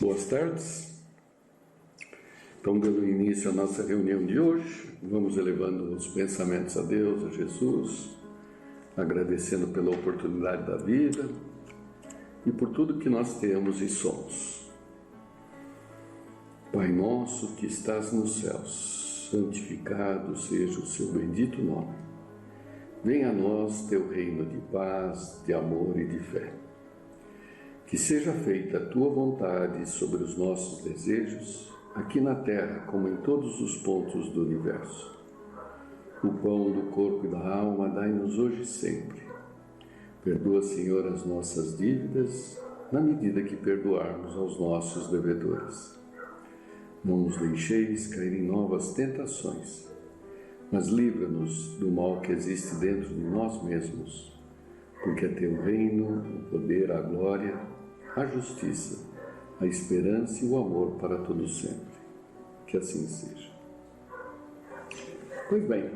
Boas tardes. Então, dando início à nossa reunião de hoje, vamos elevando os pensamentos a Deus, a Jesus, agradecendo pela oportunidade da vida e por tudo que nós temos e somos. Pai nosso que estás nos céus, santificado seja o seu bendito nome. Venha a nós teu reino de paz, de amor e de fé. Que seja feita a tua vontade sobre os nossos desejos, aqui na terra como em todos os pontos do universo. O pão do corpo e da alma dai-nos hoje e sempre. Perdoa, Senhor, as nossas dívidas, na medida que perdoarmos aos nossos devedores. Não nos deixeis cair em novas tentações, mas livra-nos do mal que existe dentro de nós mesmos, porque é teu reino, o poder, a glória, a justiça, a esperança e o amor para todo sempre. Que assim seja. Pois bem,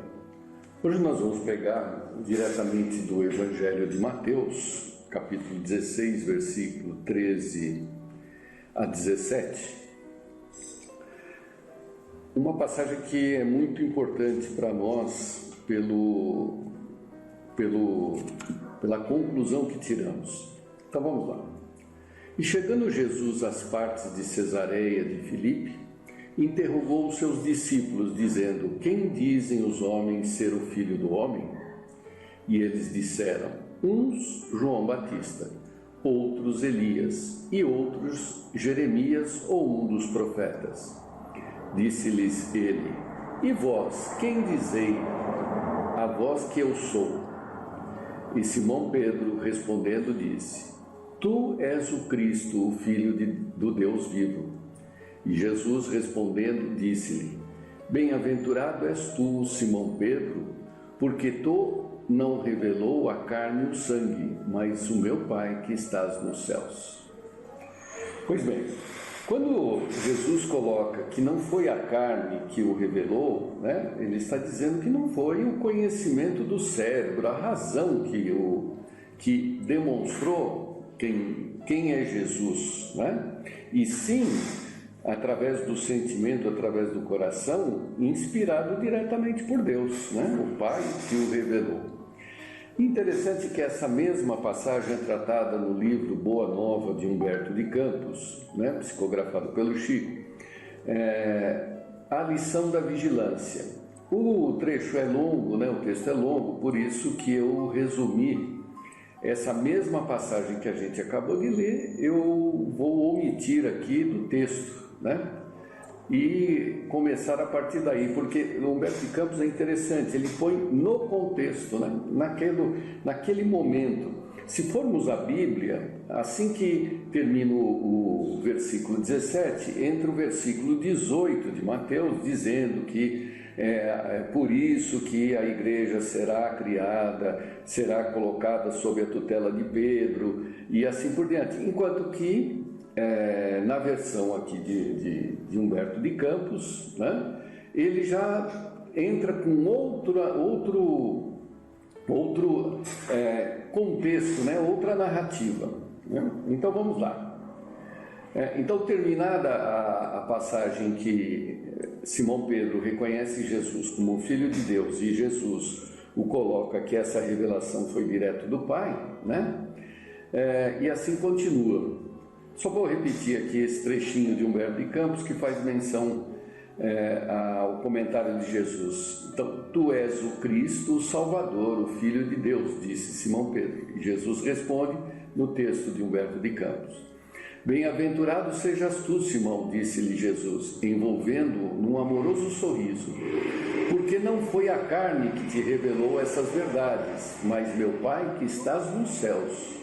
hoje nós vamos pegar diretamente do Evangelho de Mateus, capítulo 16, versículo 13 a 17, uma passagem que é muito importante para nós pela conclusão que tiramos. Então vamos lá. E chegando Jesus às partes de Cesareia de Filipe, interrogou os seus discípulos, dizendo: Quem dizem os homens ser o Filho do Homem? E eles disseram: uns João Batista, outros Elias, e outros Jeremias ou um dos profetas. Disse-lhes ele: E vós, quem dizei a vós que eu sou? E Simão Pedro, respondendo, disse: Tu és o Cristo, o Filho do Deus vivo. E Jesus, respondendo, disse-lhe: Bem-aventurado és tu, Simão Pedro, porque tu não revelou a carne e o sangue, mas o meu Pai que estás nos céus. Pois bem, quando Jesus coloca que não foi a carne que o revelou, ele está dizendo que não foi o conhecimento do cérebro, a razão que demonstrou quem é Jesus, e sim, através do sentimento, através do coração, inspirado diretamente por Deus, o Pai que o revelou. Interessante que essa mesma passagem é tratada no livro Boa Nova de Humberto de Campos, psicografado pelo Chico, a lição da vigilância. O trecho é longo, o texto é longo, por isso que eu resumi essa mesma passagem que a gente acabou de ler, eu vou omitir aqui do texto, e começar a partir daí, porque o Humberto de Campos é interessante, ele põe no contexto, naquele momento. Se formos à Bíblia, assim que termina o versículo 17, entra o versículo 18 de Mateus, dizendo que é por isso que a igreja será criada, será colocada sob a tutela de Pedro e assim por diante. Enquanto que na versão aqui de Humberto de Campos, ele já entra com outro contexto, outra narrativa. Então vamos lá. Então, terminada a passagem que Simão Pedro reconhece Jesus como o Filho de Deus e Jesus o coloca que essa revelação foi direto do Pai, e assim continua. Só vou repetir aqui esse trechinho de Humberto de Campos que faz menção ao comentário de Jesus. Então, tu és o Cristo, o Salvador, o Filho de Deus, disse Simão Pedro. E Jesus responde no texto de Humberto de Campos: Bem-aventurado sejas tu, Simão, disse-lhe Jesus, envolvendo-o num amoroso sorriso, porque não foi a carne que te revelou essas verdades, mas meu Pai que estás nos céus.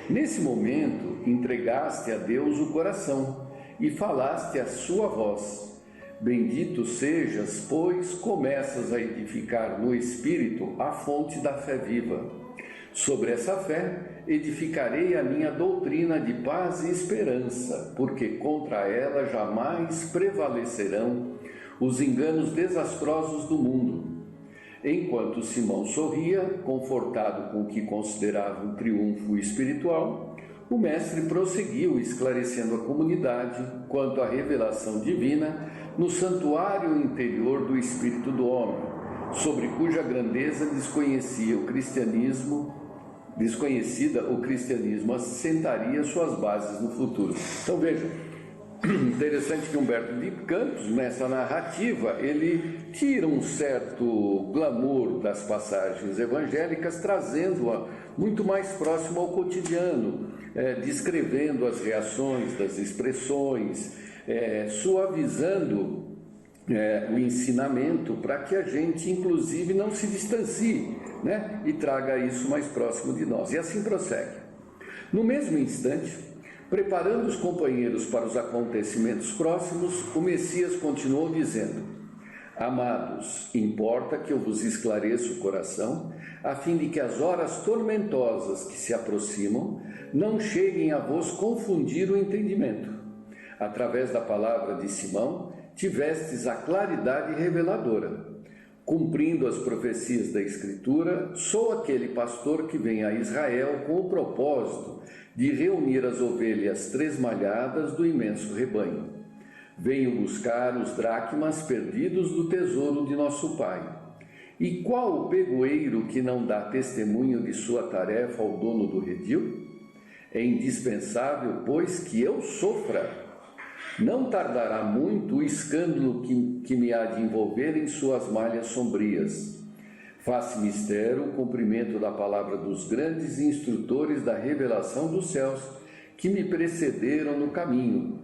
Nesse momento, entregaste a Deus o coração e falaste a sua voz. Bendito sejas, pois começas a edificar no Espírito a fonte da fé viva. Sobre essa fé edificarei a minha doutrina de paz e esperança, porque contra ela jamais prevalecerão os enganos desastrosos do mundo. Enquanto Simão sorria, confortado com o que considerava um triunfo espiritual, o mestre prosseguiu esclarecendo a comunidade quanto à revelação divina no santuário interior do espírito do homem, sobre cuja grandeza desconhecida o cristianismo assentaria suas bases no futuro. Então veja, interessante que Humberto de Campos, nessa narrativa, ele tira um certo glamour das passagens evangélicas, trazendo-a muito mais próximo ao cotidiano, descrevendo as reações das expressões, suavizando o ensinamento para que a gente, inclusive, não se distancie, né? E traga isso mais próximo de nós. E assim prossegue. No mesmo instante, preparando os companheiros para os acontecimentos próximos, o Messias continuou dizendo: Amados, importa que eu vos esclareça o coração, a fim de que as horas tormentosas que se aproximam não cheguem a vos confundir o entendimento. Através da palavra de Simão, tivestes a claridade reveladora. Cumprindo as profecias da Escritura, sou aquele pastor que vem a Israel com o propósito de reunir as ovelhas tresmalhadas do imenso rebanho. Venho buscar os dracmas perdidos do tesouro de nosso Pai. E qual o pegoeiro que não dá testemunho de sua tarefa ao dono do redil? É indispensável, pois, que eu sofra. Não tardará muito o escândalo que me há de envolver em suas malhas sombrias. Faz-se mistério o cumprimento da palavra dos grandes instrutores da revelação dos céus, que me precederam no caminho.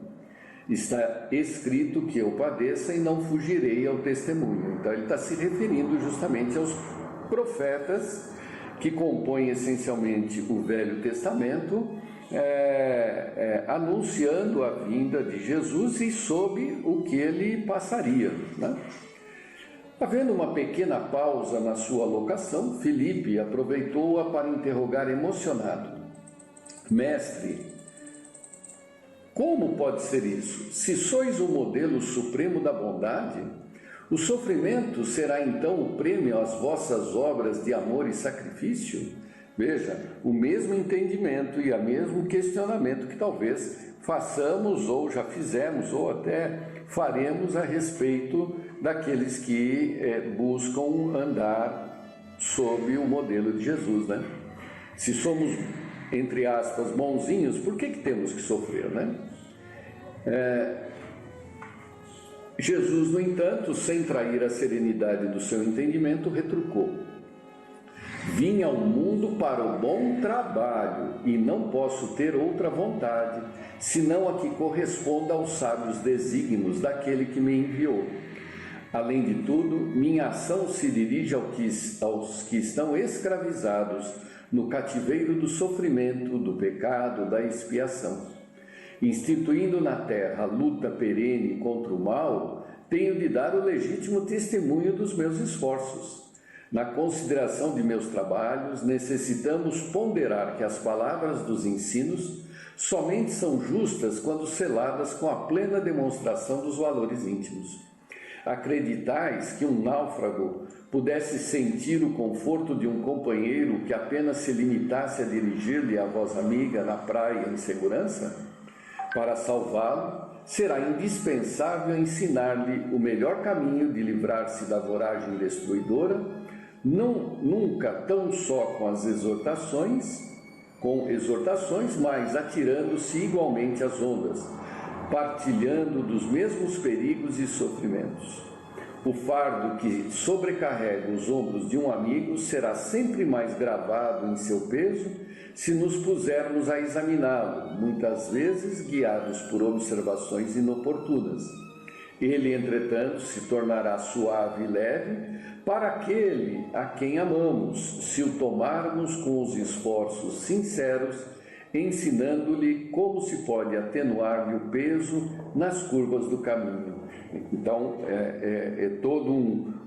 Está escrito que eu padeça e não fugirei ao testemunho. Então ele está se referindo justamente aos profetas que compõem essencialmente o Velho Testamento, anunciando a vinda de Jesus e sobre o que ele passaria, né? Havendo uma pequena pausa na sua alocação, Filipe aproveitou-a para interrogar emocionado: Mestre, como pode ser isso? Se sois o modelo supremo da bondade, o sofrimento será então o prêmio às vossas obras de amor e sacrifício? Veja, o mesmo entendimento e o mesmo questionamento que talvez façamos ou já fizemos ou até faremos a respeito daqueles que buscam andar sob o modelo de Jesus, né? Se somos, entre aspas, bonzinhos, por que temos que sofrer, né? Jesus, no entanto, sem trair a serenidade do seu entendimento, retrucou: Vim ao mundo para o bom trabalho e não posso ter outra vontade, senão a que corresponda aos sábios desígnios daquele que me enviou. Além de tudo, minha ação se dirige aos que estão escravizados no cativeiro do sofrimento, do pecado, da expiação. Instituindo na terra a luta perene contra o mal, tenho de dar o legítimo testemunho dos meus esforços. Na consideração de meus trabalhos, necessitamos ponderar que as palavras dos ensinos somente são justas quando seladas com a plena demonstração dos valores íntimos. Acreditais que um náufrago pudesse sentir o conforto de um companheiro que apenas se limitasse a dirigir-lhe a voz amiga na praia em segurança? Para salvá-lo, será indispensável ensinar-lhe o melhor caminho de livrar-se da voragem destruidora, nunca tão só com exortações, mas atirando-se igualmente às ondas, partilhando dos mesmos perigos e sofrimentos. O fardo que sobrecarrega os ombros de um amigo será sempre mais gravado em seu peso se nos pusermos a examiná-lo, muitas vezes guiados por observações inoportunas. Ele, entretanto, se tornará suave e leve para aquele a quem amamos, se o tomarmos com os esforços sinceros, ensinando-lhe como se pode atenuar-lhe o peso nas curvas do caminho. Então, é todo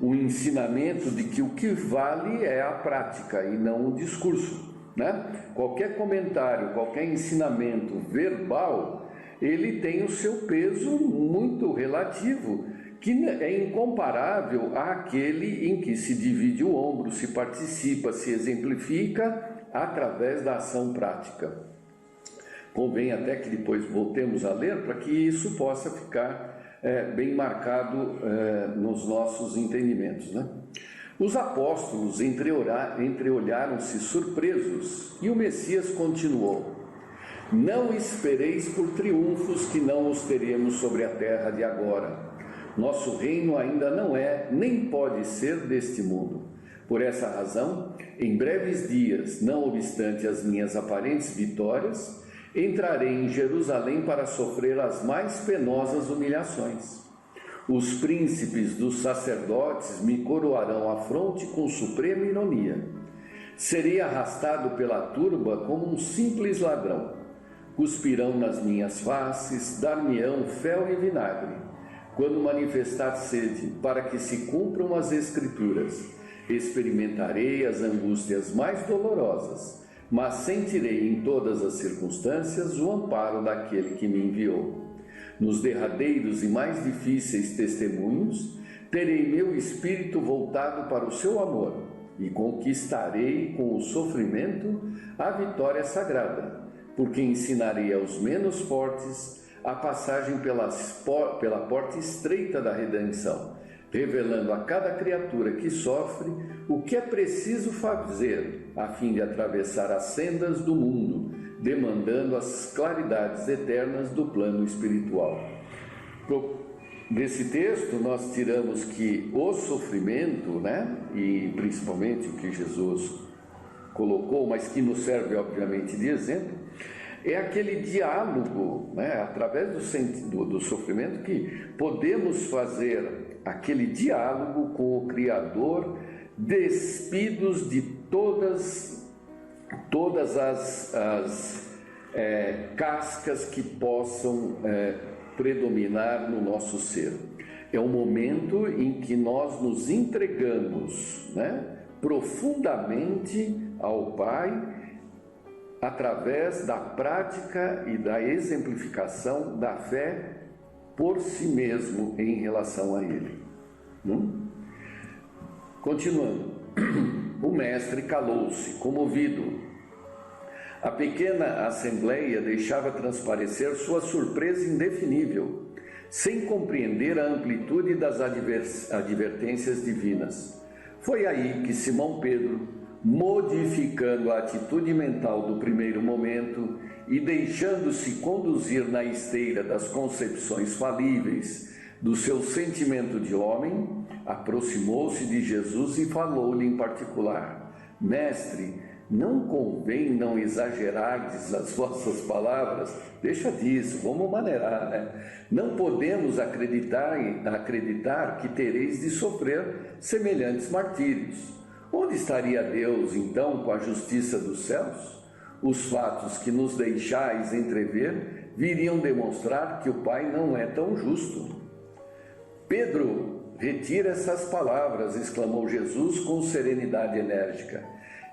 um ensinamento de que o que vale é a prática e não o discurso, né? Qualquer comentário, qualquer ensinamento verbal, ele tem o seu peso muito relativo, que é incomparável àquele em que se divide o ombro, se participa, se exemplifica através da ação prática. convém até que depois voltemos a ler, para que isso possa ficar bem marcado nos nossos entendimentos, né? Os apóstolos entreolharam-se surpresos e o Messias continuou: não espereis por triunfos que não os teremos sobre a terra de agora. Nosso reino ainda não é, nem pode ser deste mundo. Por essa razão, em breves dias, não obstante as minhas aparentes vitórias, entrarei em Jerusalém para sofrer as mais penosas humilhações. Os príncipes dos sacerdotes me coroarão a fronte com suprema ironia. Serei arrastado pela turba como um simples ladrão. Cuspirão nas minhas faces, dar-me-ão fel e vinagre. Quando manifestar sede, para que se cumpram as Escrituras, experimentarei as angústias mais dolorosas, mas sentirei em todas as circunstâncias o amparo daquele que me enviou. Nos derradeiros e mais difíceis testemunhos, terei meu espírito voltado para o seu amor e conquistarei com o sofrimento a vitória sagrada, porque ensinarei aos menos fortes a passagem pela porta estreita da redenção, revelando a cada criatura que sofre o que é preciso fazer a fim de atravessar as sendas do mundo, demandando as claridades eternas do plano espiritual. Desse texto nós tiramos que o sofrimento, e principalmente o que Jesus colocou, mas que nos serve obviamente de exemplo, é aquele diálogo, através do sofrimento, que podemos fazer aquele diálogo com o Criador, despidos de todas as cascas que possam predominar no nosso ser. É um momento em que nós nos entregamos, profundamente ao Pai, através da prática e da exemplificação da fé por si mesmo em relação a Ele. Continuando, o mestre calou-se, comovido. A pequena assembleia deixava transparecer sua surpresa indefinível, sem compreender a amplitude das advertências divinas. Foi aí que Simão Pedro, modificando a atitude mental do primeiro momento e deixando-se conduzir na esteira das concepções falíveis do seu sentimento de homem, aproximou-se de Jesus e falou-lhe em particular: Mestre, não convém não exagerardes as vossas palavras? Deixa disso, vamos maneirar, Não podemos acreditar que tereis de sofrer semelhantes martírios. Onde estaria Deus, então, com a justiça dos céus? Os fatos que nos deixais entrever viriam demonstrar que o Pai não é tão justo. Pedro, retira essas palavras, exclamou Jesus com serenidade enérgica.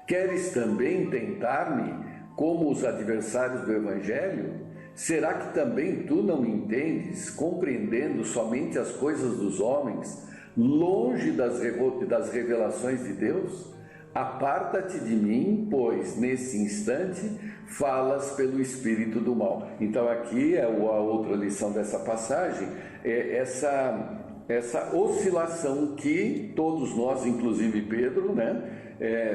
Queres também tentar-me como os adversários do Evangelho? Será que também tu não me entendes, compreendendo somente as coisas dos homens, longe das revelações de Deus? Aparta-te de mim, pois nesse instante falas pelo espírito do mal. Então aqui a outra lição dessa passagem, é essa oscilação que todos nós, inclusive Pedro,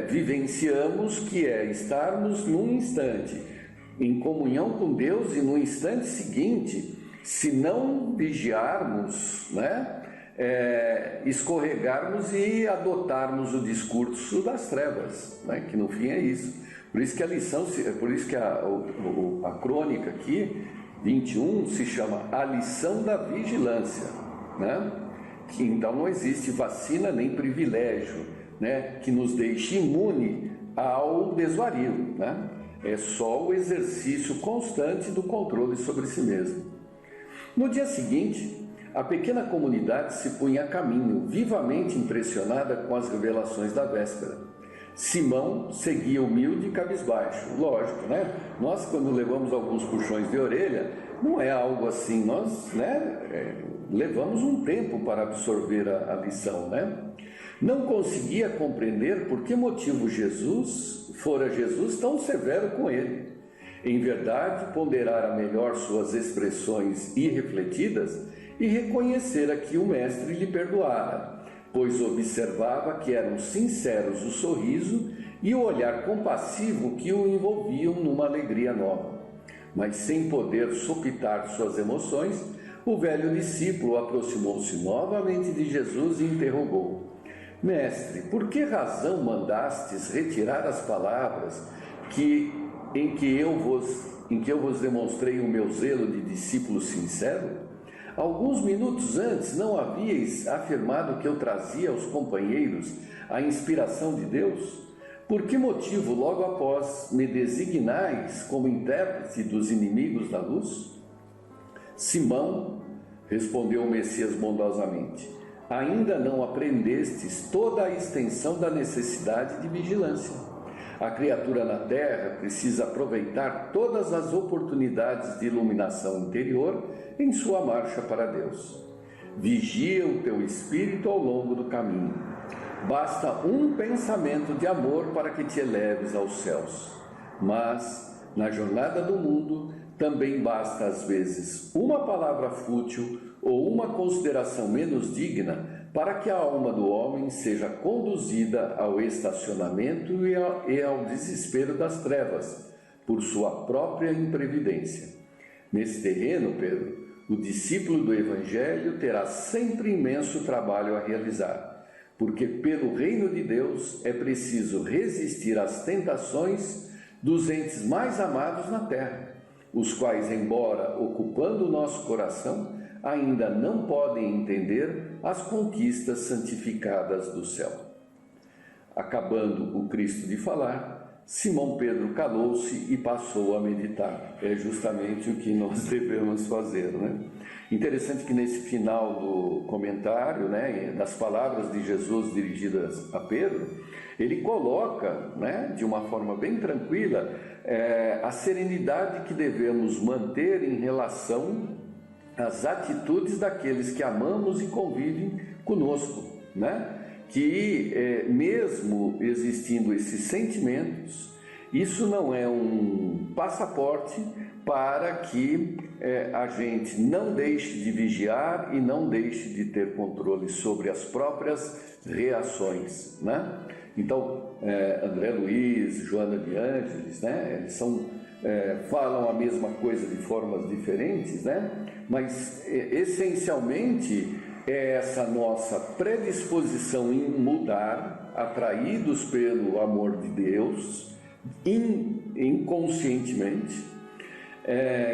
vivenciamos, que é estarmos num instante em comunhão com Deus e no instante seguinte, se não vigiarmos, escorregarmos e adotarmos o discurso das trevas, que no fim é isso. Por isso que a lição, por isso que a crônica aqui, 21, se chama A Lição da Vigilância, que então não existe vacina nem privilégio, que nos deixe imune ao desvario, É só o exercício constante do controle sobre si mesmo. No dia seguinte, a pequena comunidade se punha a caminho, vivamente impressionada com as revelações da véspera. Simão seguia humilde e cabisbaixo. Lógico, Nós, quando levamos alguns puxões de orelha, não é algo assim, nós, levamos um tempo para absorver a lição, Não conseguia compreender por que motivo Jesus fora tão severo com ele. Em verdade, ponderara melhor suas expressões irrefletidas e reconhecera que o mestre lhe perdoara, pois observava que eram sinceros o sorriso e o olhar compassivo que o envolviam numa alegria nova. Mas sem poder sopitar suas emoções, o velho discípulo aproximou-se novamente de Jesus e interrogou: Mestre, por que razão mandastes retirar as palavras em que eu vos demonstrei o meu zelo de discípulo sincero? Alguns minutos antes não havíeis afirmado que eu trazia aos companheiros a inspiração de Deus? Por que motivo logo após me designais como intérprete dos inimigos da luz? Simão, respondeu o Messias bondosamente, ainda não aprendestes toda a extensão da necessidade de vigilância. A criatura na terra precisa aproveitar todas as oportunidades de iluminação interior em sua marcha para Deus. Vigia o teu espírito ao longo do caminho. Basta um pensamento de amor para que te eleves aos céus. Mas, na jornada do mundo, também basta às vezes uma palavra fútil ou uma consideração menos digna para que a alma do homem seja conduzida ao estacionamento e ao desespero das trevas, por sua própria imprevidência. Nesse terreno, Pedro, o discípulo do Evangelho terá sempre imenso trabalho a realizar, porque pelo reino de Deus é preciso resistir às tentações dos entes mais amados na terra, os quais, embora ocupando o nosso coração, ainda não podem entender as conquistas santificadas do céu. Acabando o Cristo de falar, Simão Pedro calou-se e passou a meditar. É justamente o que nós devemos fazer, né? Interessante que nesse final do comentário, né, das palavras de Jesus dirigidas a Pedro, ele coloca, né, de uma forma bem tranquila, a serenidade que devemos manter em relação às atitudes daqueles que amamos e convivem conosco, né? Que mesmo existindo esses sentimentos, isso não é um passaporte para que a gente não deixe de vigiar e não deixe de ter controle sobre as próprias reações, né? Então, André Luiz, Joana de Ângeles, né? Eles falam a mesma coisa de formas diferentes, né? Mas essencialmente é essa nossa predisposição em mudar, atraídos pelo amor de Deus, inconscientemente.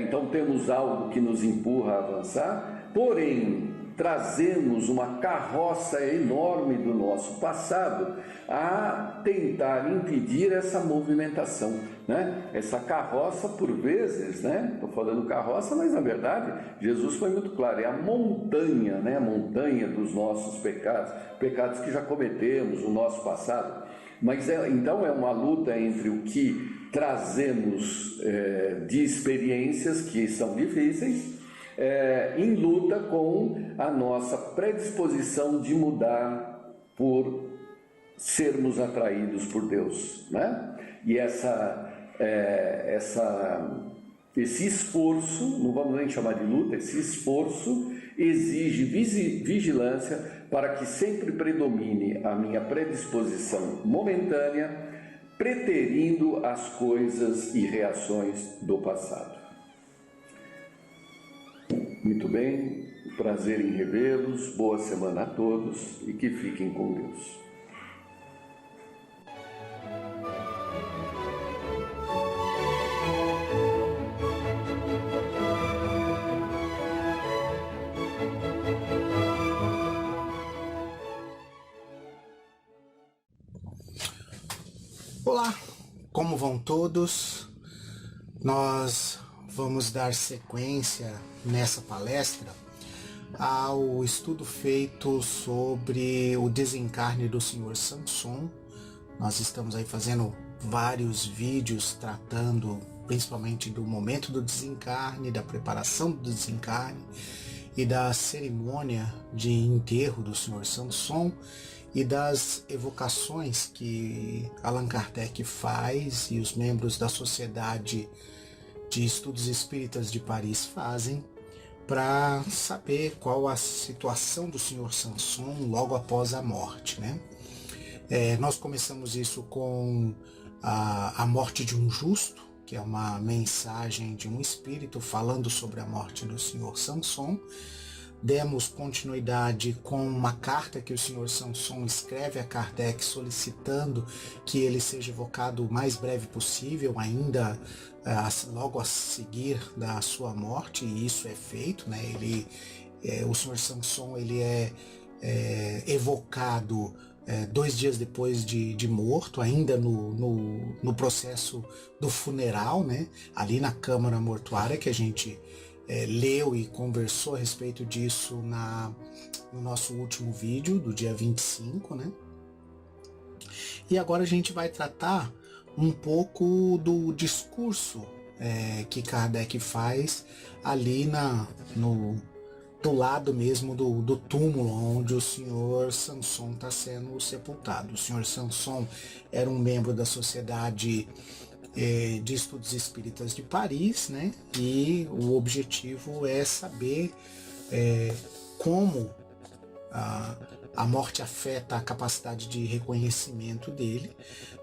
Então temos algo que nos empurra a avançar, porém trazemos uma carroça enorme do nosso passado a tentar impedir essa movimentação, né? Essa carroça, por vezes, né? Estou falando carroça, mas na verdade Jesus foi muito claro, é a montanha, né? A montanha dos nossos pecados, pecados que já cometemos, o nosso passado. Mas então é uma luta entre o que trazemos de experiências que são difíceis, em luta com a nossa predisposição de mudar por sermos atraídos por Deus, né? E esse esforço, não vamos nem chamar de luta, esse esforço exige vigilância para que sempre predomine a minha predisposição momentânea, preterindo as coisas e reações do passado. Muito bem, prazer em revê-los, boa semana a todos e que fiquem com Deus. Olá, como vão todos? Nós vamos dar sequência nessa palestra ao estudo feito sobre o desencarne do Sr. Samson. Nós estamos aí fazendo vários vídeos tratando principalmente do momento do desencarne, da preparação do desencarne e da cerimônia de enterro do Sr. Samson e das evocações que Allan Kardec faz e os membros da Sociedade de estudos espíritas de Paris fazem para saber qual a situação do Sr. Samson logo após a morte, né? Nós começamos isso com a morte de um justo, que é uma mensagem de um espírito falando sobre a morte do Sr. Samson. Demos continuidade com uma carta que o Sr. Samson escreve a Kardec solicitando que ele seja evocado o mais breve possível, ainda logo a seguir da sua morte, e isso é feito, né? O Sr. Samson ele é evocado 2 dias depois de morto, ainda no processo do funeral, né? Ali na Câmara Mortuária, que a gente leu e conversou a respeito disso no nosso último vídeo, do dia 25, né? E agora a gente vai tratar um pouco do discurso que Kardec faz ali do lado mesmo do túmulo onde o Sr. Samson está sendo sepultado. O Sr. Samson era um membro da Sociedade de Estudos Espíritas de Paris, né? E o objetivo é saber como a morte afeta a capacidade de reconhecimento dele,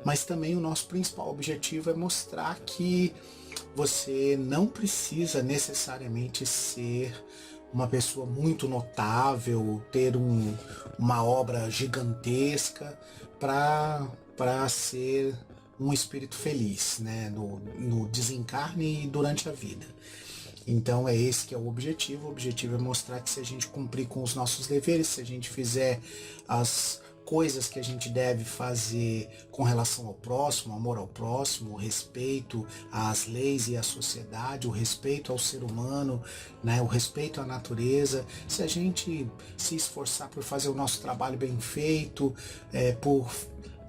mas também o nosso principal objetivo é mostrar que você não precisa necessariamente ser uma pessoa muito notável, ter uma obra gigantesca para ser um espírito feliz, né? No desencarne e durante a vida. Então é esse que é o objetivo. O objetivo é mostrar que se a gente cumprir com os nossos deveres, se a gente fizer as coisas que a gente deve fazer com relação ao próximo, amor ao próximo, o respeito às leis e à sociedade, o respeito ao ser humano, né, o respeito à natureza, se a gente se esforçar por fazer o nosso trabalho bem feito, por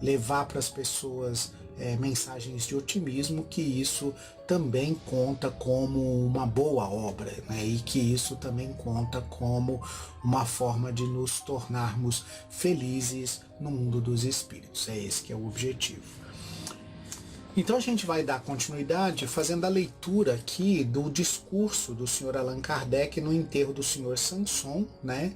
levar para as pessoas mensagens de otimismo, que isso também conta como uma boa obra, né? E que isso também conta como uma forma de nos tornarmos felizes no mundo dos espíritos. É esse que é o objetivo. Então a gente vai dar continuidade fazendo a leitura aqui do discurso do Sr. Allan Kardec no enterro do Sr. Samson, né?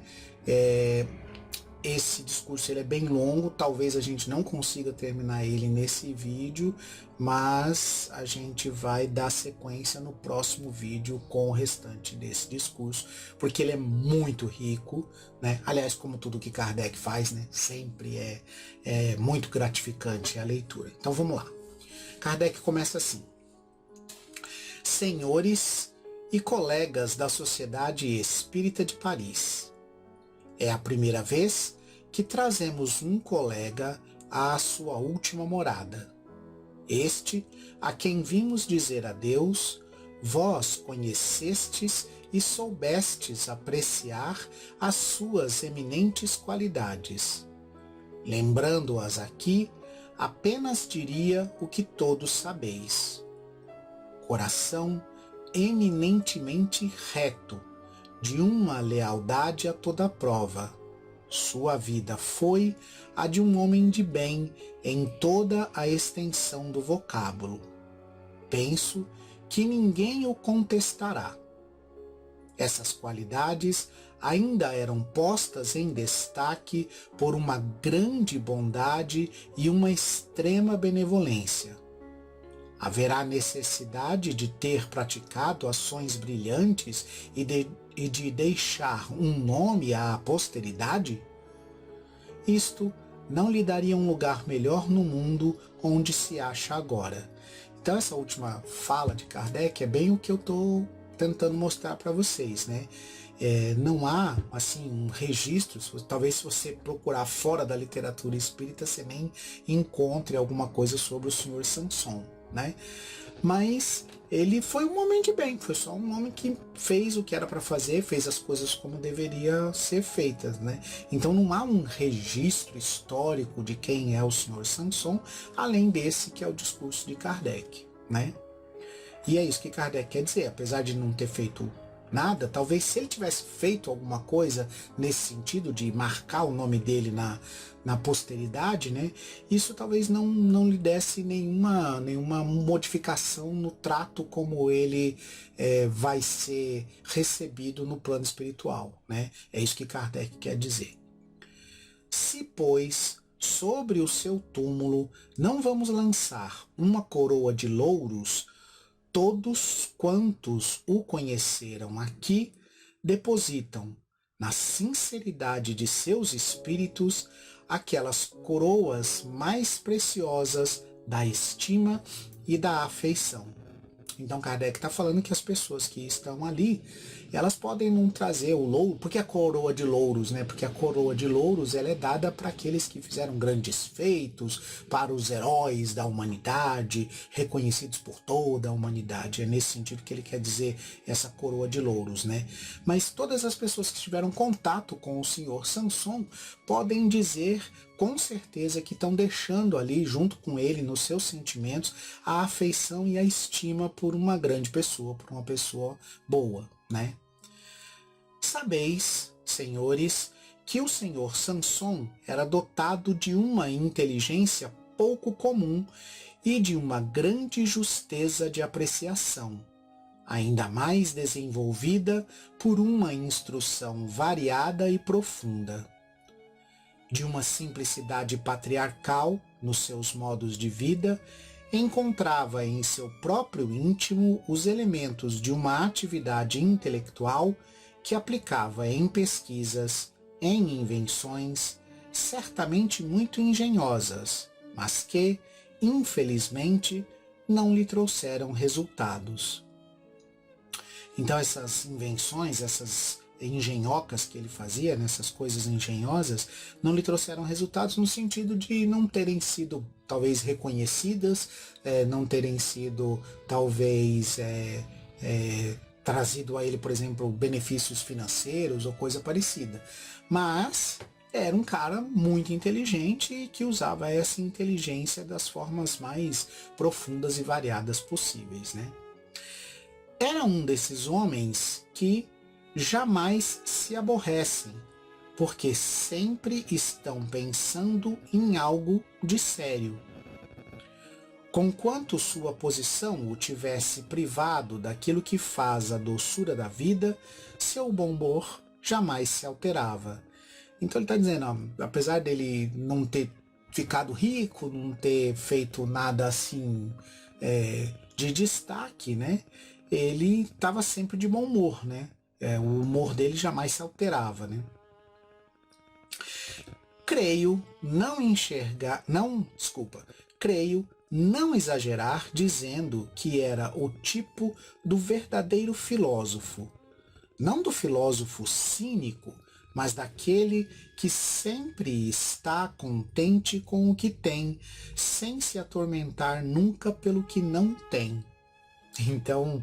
Esse discurso ele é bem longo, talvez a gente não consiga terminar ele nesse vídeo, mas a gente vai dar sequência no próximo vídeo com o restante desse discurso, porque ele é muito rico, né? Aliás, como tudo que Kardec faz, né? Sempre é muito gratificante a leitura. Então vamos lá. Kardec começa assim: Senhores e colegas da Sociedade Espírita de Paris, é a primeira vez que trazemos um colega à sua última morada. Este, a quem vimos dizer adeus, vós conhecestes e soubestes apreciar as suas eminentes qualidades. Lembrando-as aqui, apenas diria o que todos sabeis. Coração eminentemente reto, de uma lealdade a toda prova. Sua vida foi a de um homem de bem em toda a extensão do vocábulo. Penso que ninguém o contestará. Essas qualidades ainda eram postas em destaque por uma grande bondade e uma extrema benevolência. Haverá necessidade de ter praticado ações brilhantes e de deixar um nome à posteridade? Isto não lhe daria um lugar melhor no mundo onde se acha agora. Então essa última fala de Kardec é bem o que eu estou tentando mostrar para vocês, né? Não há assim um registro, talvez se você procurar fora da literatura espírita você nem encontre alguma coisa sobre o Sr. Samson, né? Mas ele foi um homem de bem, foi só um homem que fez o que era para fazer, fez as coisas como deveria ser feitas, né? Então não há um registro histórico de quem é o Sr. Samson, além desse que é o discurso de Kardec, né? E é isso que Kardec quer dizer, apesar de não ter feito nada. Talvez se ele tivesse feito alguma coisa nesse sentido de marcar o nome dele na posteridade, né, isso talvez não lhe desse nenhuma modificação no trato como ele vai ser recebido no plano espiritual, né? É isso que Kardec quer dizer. Se, pois, sobre o seu túmulo não vamos lançar uma coroa de louros, todos quantos o conheceram aqui depositam na sinceridade de seus espíritos aquelas coroas mais preciosas da estima e da afeição. Então Kardec está falando que as pessoas que estão ali, elas podem não trazer o louro, porque a coroa de louros, né? Porque a coroa de louros ela é dada para aqueles que fizeram grandes feitos, para os heróis da humanidade, reconhecidos por toda a humanidade. É nesse sentido que ele quer dizer essa coroa de louros, né? Mas todas as pessoas que tiveram contato com o senhor Sanson podem dizer com certeza que estão deixando ali, junto com ele, nos seus sentimentos, a afeição e a estima por uma grande pessoa, por uma pessoa boa, né? Sabeis, senhores, que o senhor Sanson era dotado de uma inteligência pouco comum e de uma grande justeza de apreciação, ainda mais desenvolvida por uma instrução variada e profunda. De uma simplicidade patriarcal nos seus modos de vida, encontrava em seu próprio íntimo os elementos de uma atividade intelectual que aplicava em pesquisas, em invenções, certamente muito engenhosas, mas que, infelizmente, não lhe trouxeram resultados. Então essas invenções, essas engenhocas que ele fazia, nessas coisas engenhosas, não lhe trouxeram resultados no sentido de não terem sido talvez reconhecidas, não terem sido talvez trazido a ele, por exemplo, benefícios financeiros ou coisa parecida. Mas era um cara muito inteligente e que usava essa inteligência das formas mais profundas e variadas possíveis, né? Era um desses homens que jamais se aborrecem, porque sempre estão pensando em algo de sério. Conquanto sua posição o tivesse privado daquilo que faz a doçura da vida, seu bom humor jamais se alterava. Então ele está dizendo, ó, apesar dele não ter ficado rico, não ter feito nada assim de destaque, né? Ele estava sempre de bom humor, né? O humor dele jamais se alterava, né? Creio não exagerar dizendo que era o tipo do verdadeiro filósofo, não do filósofo cínico, mas daquele que sempre está contente com o que tem, sem se atormentar nunca pelo que não tem. Então,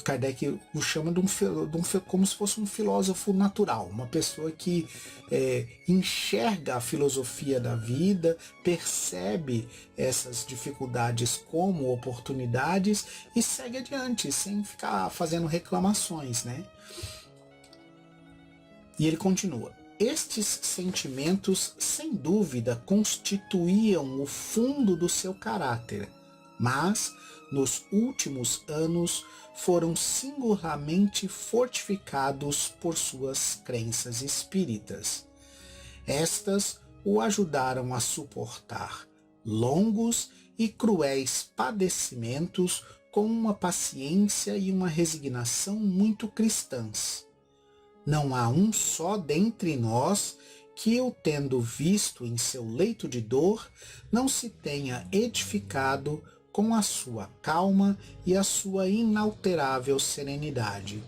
Kardec o chama como se fosse um filósofo natural, uma pessoa que enxerga a filosofia da vida, percebe essas dificuldades como oportunidades e segue adiante, sem ficar fazendo reclamações, né? E ele continua. Estes sentimentos, sem dúvida, constituíam o fundo do seu caráter, mas nos últimos anos foram singularmente fortificados por suas crenças espíritas. Estas o ajudaram a suportar longos e cruéis padecimentos com uma paciência e uma resignação muito cristãs. Não há um só dentre nós que, o tendo visto em seu leito de dor, não se tenha edificado com a sua calma e a sua inalterável serenidade.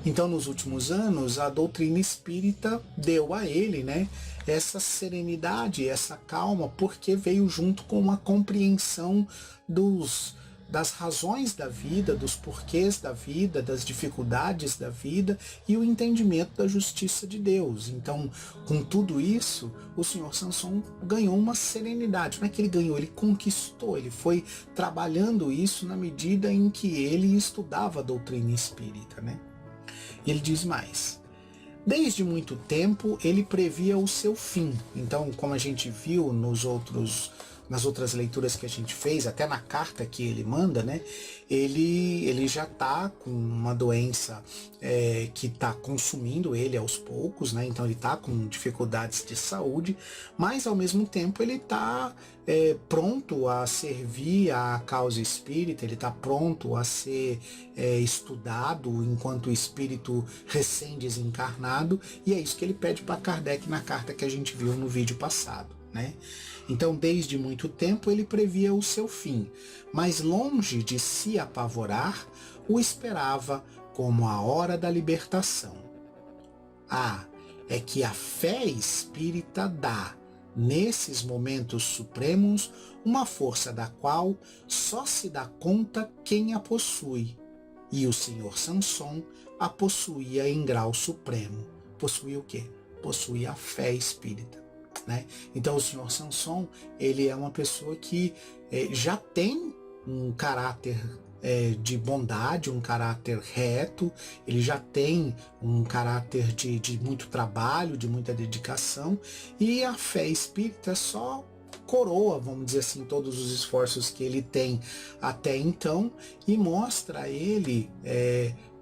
Então, nos últimos anos, a doutrina espírita deu a ele, né, essa serenidade, essa calma, porque veio junto com uma compreensão das razões da vida, dos porquês da vida, das dificuldades da vida e o entendimento da justiça de Deus. Então, com tudo isso, o senhor Samson ganhou uma serenidade. Não é que ele ganhou, ele conquistou, ele foi trabalhando isso na medida em que ele estudava a doutrina espírita, né? E ele diz mais: desde muito tempo ele previa o seu fim. Então, como a gente viu nas outras leituras que a gente fez, até na carta que ele manda, né? Ele já está com uma doença que está consumindo ele aos poucos, né? Então ele está com dificuldades de saúde, mas ao mesmo tempo ele está pronto a servir a causa espírita, ele está pronto a ser estudado enquanto espírito recém-desencarnado, e é isso que ele pede para Kardec na carta que a gente viu no vídeo passado, né? Então, desde muito tempo ele previa o seu fim, mas longe de se apavorar, o esperava como a hora da libertação. É que a fé espírita dá, nesses momentos supremos, uma força da qual só se dá conta quem a possui, e o senhor Samson a possuía em grau supremo. Possuía o quê? Possuía a fé espírita. Né? Então o senhor Samson, ele é uma pessoa que já tem um caráter de bondade, um caráter reto, ele já tem um caráter de muito trabalho, de muita dedicação, e a fé espírita só coroa, vamos dizer assim, todos os esforços que ele tem até então e mostra a ele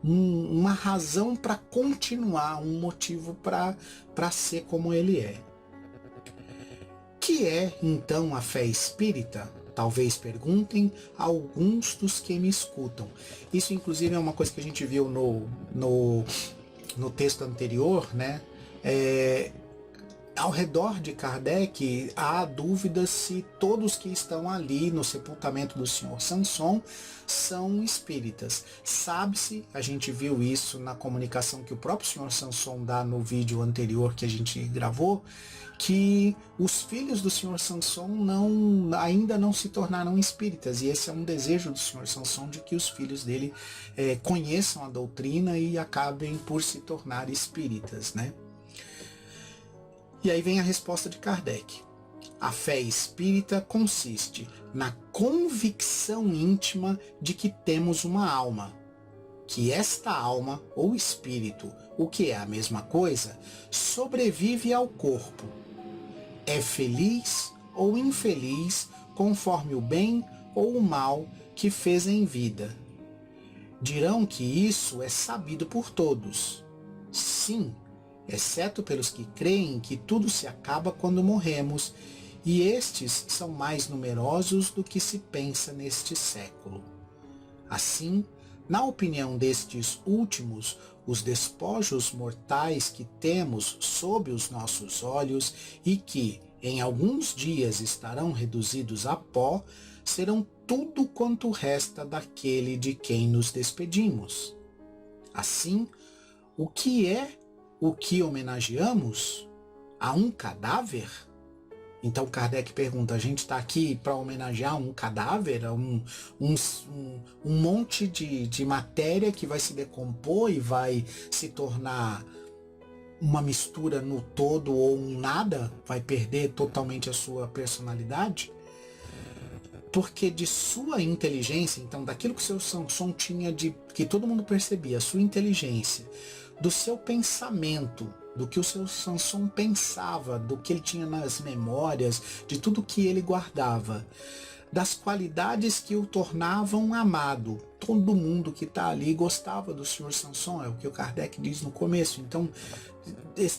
uma razão para continuar, um motivo para ser como ele é. Que é, então, a fé espírita? Talvez perguntem alguns dos que me escutam. Isso, inclusive, é uma coisa que a gente viu no texto anterior, né? Ao redor de Kardec, há dúvidas se todos que estão ali no sepultamento do senhor Samson são espíritas. Sabe-se, a gente viu isso na comunicação que o próprio senhor Samson dá no vídeo anterior que a gente gravou, que os filhos do senhor Samson ainda não se tornaram espíritas, e esse é um desejo do senhor Samson, de que os filhos dele conheçam a doutrina e acabem por se tornar espíritas, né? E aí vem a resposta de Kardec. A fé espírita consiste na convicção íntima de que temos uma alma, que esta alma, ou espírito, o que é a mesma coisa, sobrevive ao corpo. É feliz ou infeliz conforme o bem ou o mal que fez em vida. Dirão que isso é sabido por todos. Sim, exceto pelos que creem que tudo se acaba quando morremos, e estes são mais numerosos do que se pensa neste século. Assim, na opinião destes últimos, os despojos mortais que temos sob os nossos olhos e que, em alguns dias, estarão reduzidos a pó, serão tudo quanto resta daquele de quem nos despedimos. Assim, o que é o que homenageamos? A um cadáver? Então Kardec pergunta, a gente está aqui para homenagear um cadáver, um monte de matéria que vai se decompor e vai se tornar uma mistura no todo ou um nada, vai perder totalmente a sua personalidade? Porque de sua inteligência, então daquilo que o seu Samson tinha, que todo mundo percebia, a sua inteligência, do seu pensamento, do que o seu Samson pensava, do que ele tinha nas memórias, de tudo que ele guardava, das qualidades que o tornavam amado. Todo mundo que está ali gostava do senhor Samson, é o que o Kardec diz no começo. Então,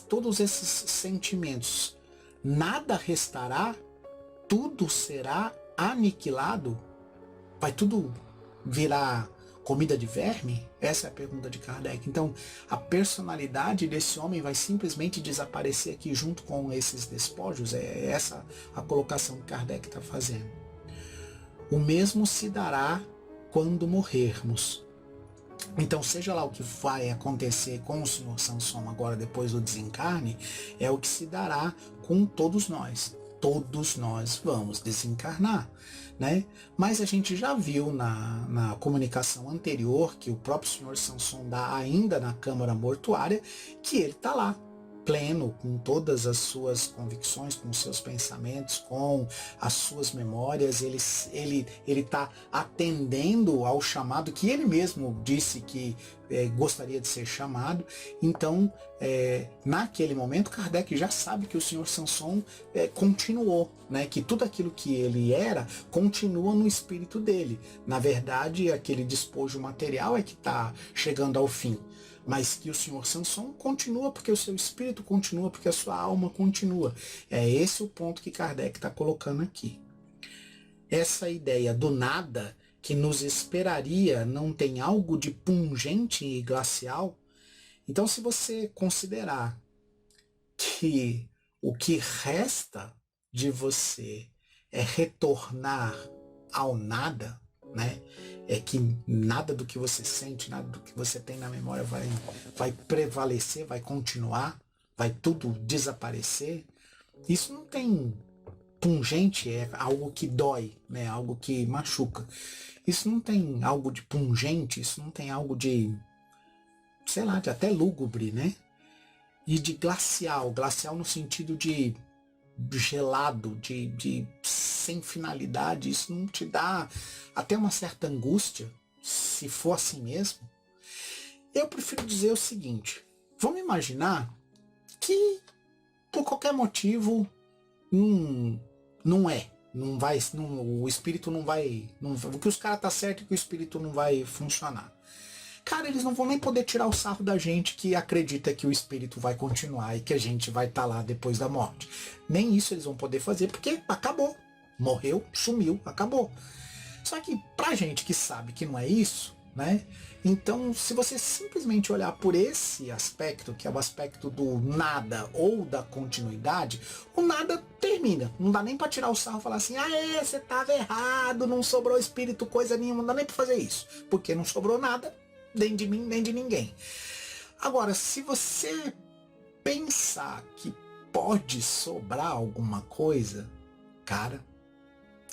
todos esses sentimentos, nada restará, tudo será aniquilado, vai tudo virar comida de verme? Essa é a pergunta de Kardec. Então, a personalidade desse homem vai simplesmente desaparecer aqui junto com esses despojos? É essa a colocação que Kardec está fazendo. O mesmo se dará quando morrermos. Então, seja lá o que vai acontecer com o senhor Samson agora depois do desencarne, é o que se dará com todos nós. todos nós vamos desencarnar, né? Mas a gente já viu na comunicação anterior que o próprio senhor Sanson dá ainda na Câmara Mortuária, que ele está lá, pleno, com todas as suas convicções, com os seus pensamentos, com as suas memórias. Ele está atendendo ao chamado que ele mesmo disse que gostaria de ser chamado. Então, naquele momento, Kardec já sabe que o senhor Sanson continuou, né? Que tudo aquilo que ele era continua no espírito dele. Na verdade, aquele despojo material é que está chegando ao fim, mas que o senhor Sanson continua porque o seu espírito continua, porque a sua alma continua. É esse o ponto que Kardec está colocando aqui. Essa ideia do nada que nos esperaria não tem algo de pungente e glacial? Então, se você considerar que o que resta de você é retornar ao nada, né? É que nada do que você sente, nada do que você tem na memória vai prevalecer, vai continuar, vai tudo desaparecer. Isso não tem pungente, é algo que dói, né? Algo que machuca. Isso não tem algo de pungente, isso não tem algo de, sei lá, de até lúgubre, né? E de glacial no sentido de gelado, de sem finalidade. Isso não te dá até uma certa angústia, se for assim mesmo? Eu prefiro dizer o seguinte: vamos imaginar que por qualquer motivo o espírito não vai, o que os caras tá certo é que o espírito não vai funcionar. Cara, eles não vão nem poder tirar o sarro da gente que acredita que o espírito vai continuar e que a gente vai estar lá depois da morte. Nem isso eles vão poder fazer, porque acabou. Morreu, sumiu, acabou. Só que pra gente que sabe que não é isso, né? Então, se você simplesmente olhar por esse aspecto, que é o aspecto do nada ou da continuidade, o nada termina. Não dá nem pra tirar o sarro e falar assim: você tava errado, não sobrou espírito, coisa nenhuma. Não dá nem pra fazer isso, porque não sobrou nada, nem de mim, nem de ninguém. Agora, se você pensar que pode sobrar alguma coisa, cara,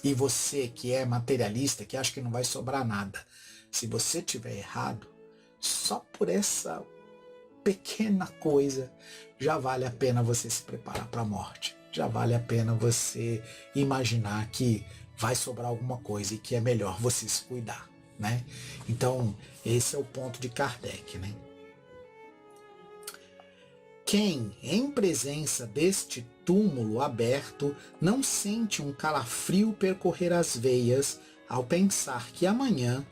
e você que é materialista, que acha que não vai sobrar nada, se você tiver errado, só por essa pequena coisa já vale a pena você se preparar para a morte. Já vale a pena você imaginar que vai sobrar alguma coisa e que é melhor você se cuidar, né? Então, esse é o ponto de Kardec, né? Quem, em presença deste túmulo aberto, não sente um calafrio percorrer as veias ao pensar que amanhã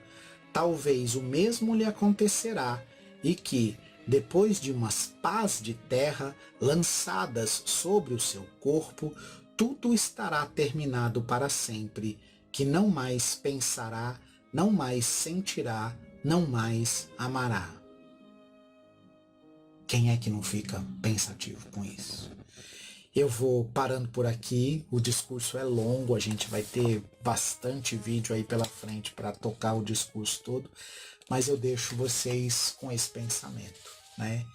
talvez o mesmo lhe acontecerá e que, depois de umas pás de terra lançadas sobre o seu corpo, tudo estará terminado para sempre, que não mais pensará, não mais sentirá, não mais amará. Quem é que não fica pensativo com isso? Eu vou parando por aqui, o discurso é longo, a gente vai ter bastante vídeo aí pela frente para tocar o discurso todo, mas eu deixo vocês com esse pensamento, né?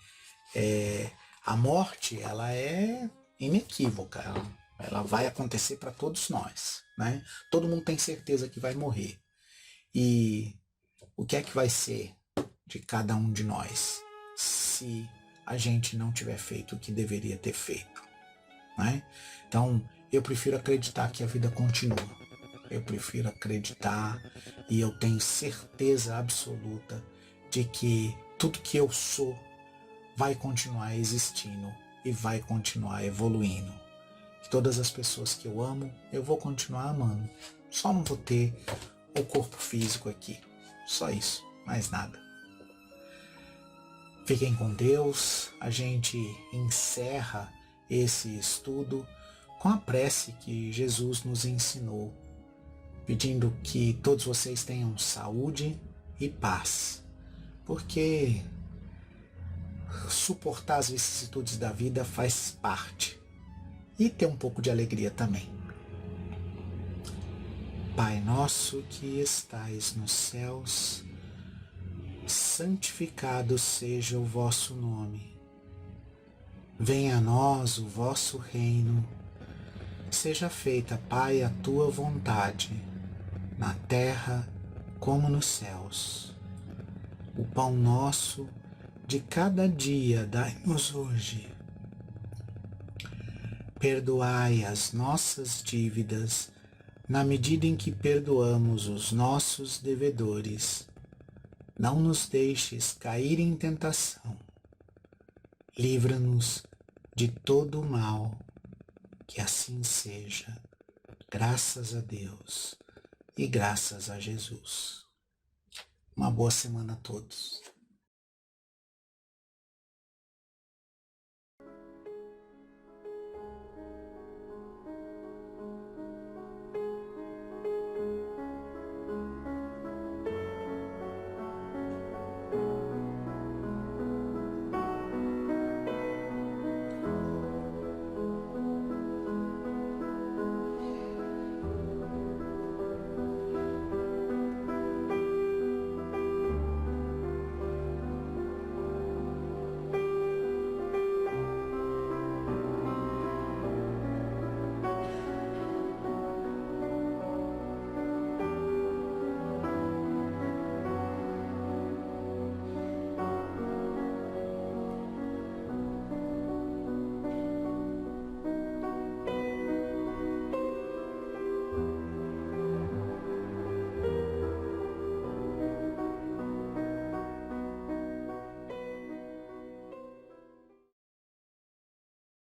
A morte, ela é inequívoca, ela vai acontecer para todos nós, né? Todo mundo tem certeza que vai morrer. E o que é que vai ser de cada um de nós se a gente não tiver feito o que deveria ter feito, né? Então, eu prefiro acreditar que a vida continua. Eu prefiro acreditar e eu tenho certeza absoluta de que tudo que eu sou vai continuar existindo e vai continuar evoluindo. Que todas as pessoas que eu amo, eu vou continuar amando. Só não vou ter o corpo físico aqui. Só isso, mais nada. Fiquem com Deus. A gente encerra esse estudo com a prece que Jesus nos ensinou, pedindo que todos vocês tenham saúde e paz, porque suportar as vicissitudes da vida faz parte, e ter um pouco de alegria também. Pai nosso que estais nos céus, santificado seja o vosso nome. Venha a nós o vosso reino. Seja feita, Pai, a tua vontade, na terra como nos céus. O pão nosso de cada dia dai-nos hoje. Perdoai as nossas dívidas, na medida em que perdoamos os nossos devedores. Não nos deixes cair em tentação. Livra-nos de todo o mal. Que assim seja, graças a Deus e graças a Jesus. Uma boa semana a todos.